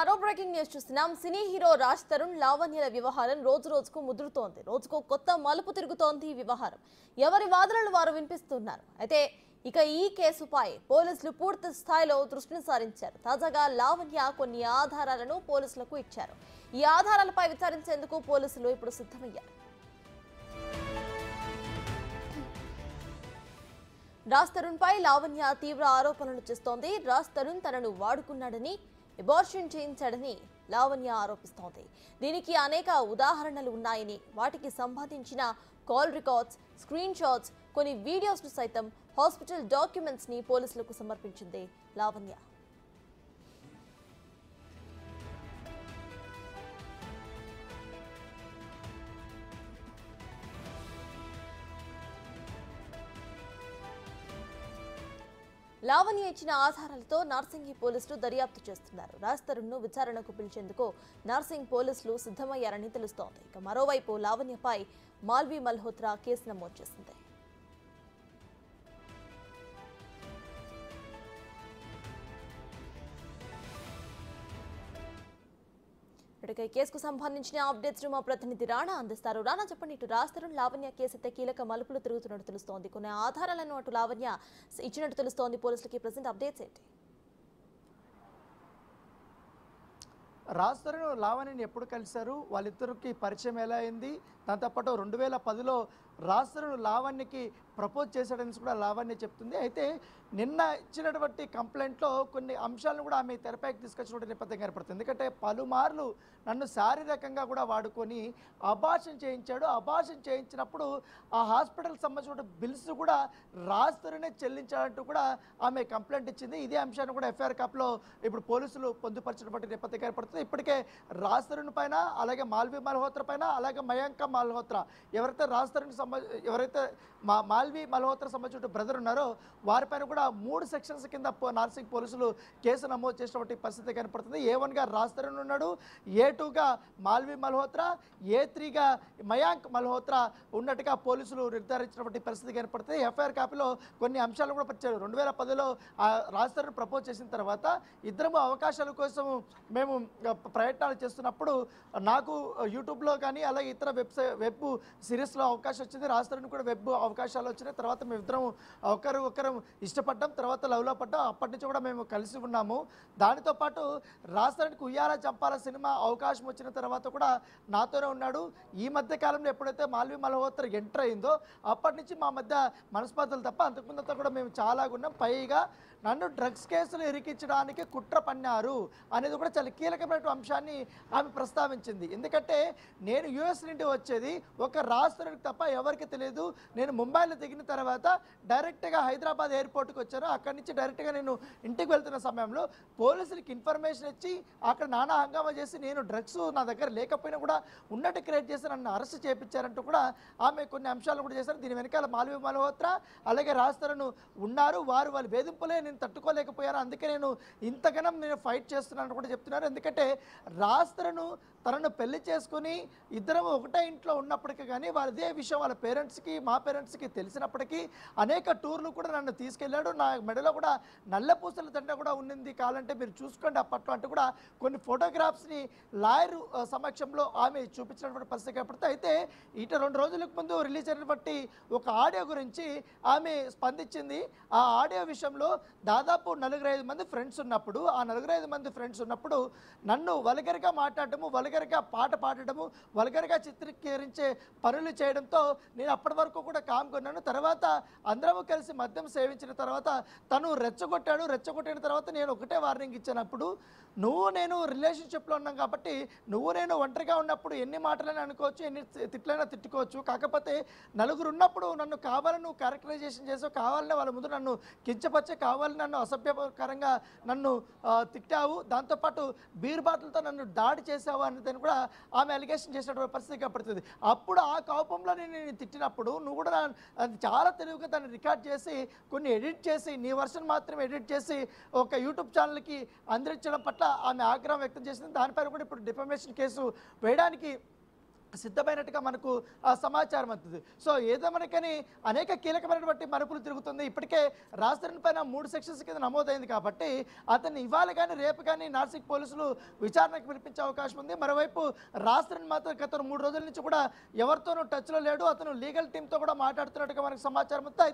మరో breaking news చూస్తున్నాం. Cine hero Raj Tarun లావణ్యల వ్యవహారం రోజు రోజుకు ముదురుతోంది. రోజుకు కొత్త మలుపు తిరుగుతోంది ఈ వ్యవహారం. ఎవరి వాదనలు వారు వినిపిస్తున్నారు. అయితే ఇక ఈ కేసుపై పోలీసులు పూర్తి స్థాయిలో దృష్టిని సారించారు. తాజాగా లావణ్య కొన్ని ఆధారాలను పోలీసులకు ఇచ్చారు. ఈ ఆధారాలపై విచారించేందుకు పోలీసులు ఇప్పుడు సిద్ధమయ్యారు. రాజ్ తరుణ్ పై లావణ్య తీవ్ర ఆరోపణలు చేస్తోంది. రాజ్ తరుణ్ తనను వాడుకున్నాడని, అబార్షన్ చేయించాడని లావణ్య ఆరోపిస్తోంది. దీనికి అనేక ఉదాహరణలు ఉన్నాయని, వాటికి సంబంధించిన కాల్ రికార్డ్స్, స్క్రీన్ షాట్స్, కొన్ని వీడియోస్ ను సైతం హాస్పిటల్ డాక్యుమెంట్స్ ని పోలీసులకు సమర్పించింది లావణ్య. లావణ్య ఇచ్చిన ఆధారాలతో నార్సింగి పోలీసులు దర్యాప్తు చేస్తున్నారు. రాజ్ తరుణ్ ను విచారణకు పిలిచేందుకు నార్సింగ్ పోలీసులు సిద్ధమయ్యారని తెలుస్తోంది. ఇక మరోవైపు లావణ్యపై మాల్వి మల్హోత్రా కేసు నమోదు చేసింది. ఇక కేసుకు సంబంధించిన అప్డేట్స్ మా ప్రతినిధి రాణా అందిస్తారు. రాణా, చెప్పండి. ఇటు రాజ్ తరుణ్ లావణ్య కేసు అయితే కీలక మలుపులు తిరుగుతున్నట్టు తెలుస్తోంది. కొన్ని ఆధారాలను అటు లావణ్య ఇచ్చినట్టు తెలుస్తోంది. పోలీసులకి ప్రెసెంట్ అప్డేట్స్ ఏంటి? రాజ్ తరుణ్ లావణ్యని ఎప్పుడు కలిశారు, వాళ్ళిద్దరికి పరిచయం ఎలా అయింది, దాంతోపాటు 2010లో రాజ్ తరుణ్ లావణ్యకి ప్రపోజ్ చేశాడని కూడా లావణ్య చెప్తుంది. అయితే నిన్న ఇచ్చినటువంటి కంప్లైంట్లో కొన్ని అంశాలను కూడా ఆమె తెరపైకి తీసుకొచ్చినటువంటి నేపథ్యం ఏర్పడుతుంది. ఎందుకంటే పలుమార్లు నన్ను శారీరకంగా కూడా వాడుకొని అబార్షన్ చేయించాడు. అబార్షన్ చేయించినప్పుడు ఆ హాస్పిటల్కి సంబంధించిన బిల్స్ కూడా రాజ్ తరుణే చెల్లించాడంటూ కూడా ఆమె కంప్లైంట్ ఇచ్చింది. ఇదే అంశాన్ని కూడా ఎఫ్ఐఆర్ కాపీలో ఇప్పుడు పోలీసులు పొందుపరిచినటువంటి నేపథ్యం ఏర్పడుతుంది. ఇప్పటికే రాజ్ తరుణ్ పైన, అలాగే మాల్వి మల్హోత్రా పైన, అలాగే మయాంక మల్హోత్రా, ఎవరైతే రాజ్ తరుణ్ ఎవరైతే మాల్వి మల్హోత్రా సంబంధించిన బ్రదర్ ఉన్నారో వారిపైన కూడా 3 సెక్షన్స్ కింద నార్సింగ్ పోలీసులు కేసు నమోదు చేసినటువంటి పరిస్థితి కనపడుతుంది. A1గా రాజ్ తరుణ్ ఉన్నాడు, A2గా మాల్వి మల్హోత్రా, A3గా మయాంక్ మల్హోత్రా ఉన్నట్టుగా పోలీసులు నిర్ధారించినటువంటి పరిస్థితి కనపడుతుంది. ఎఫ్ఐఆర్ కాపీలో కొన్ని అంశాలు కూడా పరిచారు. 2010లో రాజ్ తరుణ్ ప్రపోజ్ చేసిన తర్వాత ఇద్దరము అవకాశాల కోసం మేము ప్రయత్నాలు చేస్తున్నప్పుడు నాకు యూట్యూబ్లో కానీ అలాగే ఇతర వెబ్ సిరీస్లో అవకాశం వచ్చింది. రాజ్ తరుణ్ కూడా వెబ్ అవకాశాలు వచ్చినాయి. తర్వాత మేమిద్దరం ఒకరు ఇష్టపడ్డాం, తర్వాత లవ్లో పడ్డాం. అప్పటి నుంచి కూడా మేము కలిసి ఉన్నాము. దానితో పాటు రాజ్ తరుణ్కి ఉయ్యాల చంపాల సినిమా అవకాశం వచ్చిన తర్వాత కూడా నాతోనే ఉన్నాడు. ఈ మధ్య కాలంలో ఎప్పుడైతే మాల్వి మల్హోత్రా ఎంటర్ అయిందో అప్పటి నుంచి మా మధ్య మనస్పర్ధలు తప్ప అంతకుముందంతా కూడా మేము చాలా ఉన్నాం. పైగా నన్ను డ్రగ్స్ కేసులు ఇరికించడానికి కుట్ర పన్నారు అనేది కూడా చాలా కీలకమైన అంశాన్ని ఆమె ప్రస్తావించింది. ఎందుకంటే నేను యుఎస్ నుండి వచ్చేది ఒక రాజ్ తరుణ్కి తప్ప ఎవరికి తెలియదు. నేను ముంబైలో దిగిన తర్వాత డైరెక్ట్గా హైదరాబాద్ ఎయిర్పోర్ట్కి వచ్చాను. అక్కడి నుంచి డైరెక్ట్గా నేను ఇంటికి వెళ్తున్న సమయంలో పోలీసులకి ఇన్ఫర్మేషన్ ఇచ్చి అక్కడ నానా హంగామా చేసి నేను డ్రగ్స్ నా దగ్గర లేకపోయినా కూడా ఉన్నట్టు క్రియేట్ చేసి నన్ను అరెస్ట్ చేయించారంటూ కూడా ఆమె కొన్ని అంశాలు కూడా చేశారు. దీని వెనకాల మాల్వి మల్హోత్రా అలాగే రాజ్ తరుణ్ ఉన్నారు. వాళ్ళ వేధింపులే నేను తట్టుకోలేకపోయాను, అందుకే నేను ఇంతగానం నేను ఫైట్ చేస్తున్నాను కూడా చెప్తున్నారు. ఎందుకంటే రాజ్ తరుణ్ తనను పెళ్లి చేసుకుని ఇద్దరం ఒకటే ఇంట్లో ఉన్నప్పటికీ కానీ ఇదే విషయం వాళ్ళ పేరెంట్స్కి మా పేరెంట్స్కి తెలిసినప్పటికీ అనేక టూర్లు కూడా నన్ను తీసుకెళ్ళాడు. నా మెడలో కూడా నల్లపూసల దండ కూడా ఉన్నింది, కావాలంటే మీరు చూసుకోండి అప్పట్లో అంటూ కూడా కొన్ని ఫోటోగ్రాఫ్స్ని లాయర్ సమక్షంలో ఆమె చూపించినటువంటి పరిస్థితి ఏర్పడుతుంది. అయితే ఇట 2 రోజులకు ముందు రిలీజ్ అయినటువంటి ఒక ఆడియో గురించి ఆమె స్పందించింది. ఆ ఆడియో విషయంలో దాదాపు 4-5 మంది ఫ్రెండ్స్ ఉన్నప్పుడు, ఆ 4-5 మంది ఫ్రెండ్స్ ఉన్నప్పుడు నన్ను వల్గర్గా మాట్లాడటము, వల్గర్గా పాట పాడటము, వల్గర్గా చిత్రీకరించే పనులు చేయడంతో నేను అప్పటి వరకు కూడా కామ్కొన్నాను. తర్వాత అందరము కలిసి మద్యం సేవించిన తర్వాత తను రెచ్చగొట్టాడు. రెచ్చగొట్టిన తర్వాత నేను ఒకటే వార్నింగ్ ఇచ్చినప్పుడు, నువ్వు నేను రిలేషన్షిప్లో ఉన్నాం కాబట్టి నువ్వు నేను ఒంటరిగా ఉన్నప్పుడు ఎన్ని మాటలైనా అనుకోవచ్చు, ఎన్ని తిట్లైనా తిట్టుకోవచ్చు. కాకపోతే నలుగురు ఉన్నప్పుడు నన్ను కావాలని నువ్వు క్యారెక్టరైజేషన్ చేసావు, కావాలని వాళ్ళ ముందు నన్ను కించపరిచే, కావాలని నన్ను అసభ్యకరంగా నన్ను తిట్టావు, దాంతోపాటు బీర్ బాటిల్తో నన్ను దాడి చేసావు అనేది కూడా ఆమె అలిగేషన్ చేసినటువంటి పరిస్థితి కనపడుతుంది. అప్పుడు ఆ కోపంలో నేను తిట్టినప్పుడు నువ్వు కూడా చాలా తెలివిగా దాన్ని రికార్డ్ చేసి కొన్ని ఎడిట్ చేసి నీ వర్షన్ మాత్రమే ఎడిట్ చేసి ఒక యూట్యూబ్ ఛానల్కి అందించడం పట్ల ఆమె ఆగ్రహం వ్యక్తం చేసింది. దానిపైన కూడా ఇప్పుడు డిఫమేషన్ కేసు వేయడానికి సిద్ధమైనట్టుగా మనకు సమాచారం అందుతుంది. సో ఏదేమనకని అనేక కీలకమైనటువంటి మలుపులు తిరుగుతుంది. ఇప్పటికే రాజధాని పైన 3 సెక్షన్స్ కింద నమోదైంది కాబట్టి అతన్ని ఇవాళ కానీ రేపు కానీ నాసిక్ పోలీసులు విచారణకు పిలిపించే అవకాశం ఉంది. మరోవైపు రాజధాని మాత్రం గత 3 రోజుల నుంచి కూడా ఎవరితోనూ టచ్లో లేడు. అతను లీగల్ టీంతో కూడా మాట్లాడుతున్నట్టుగా మనకు సమాచారం ఉంది.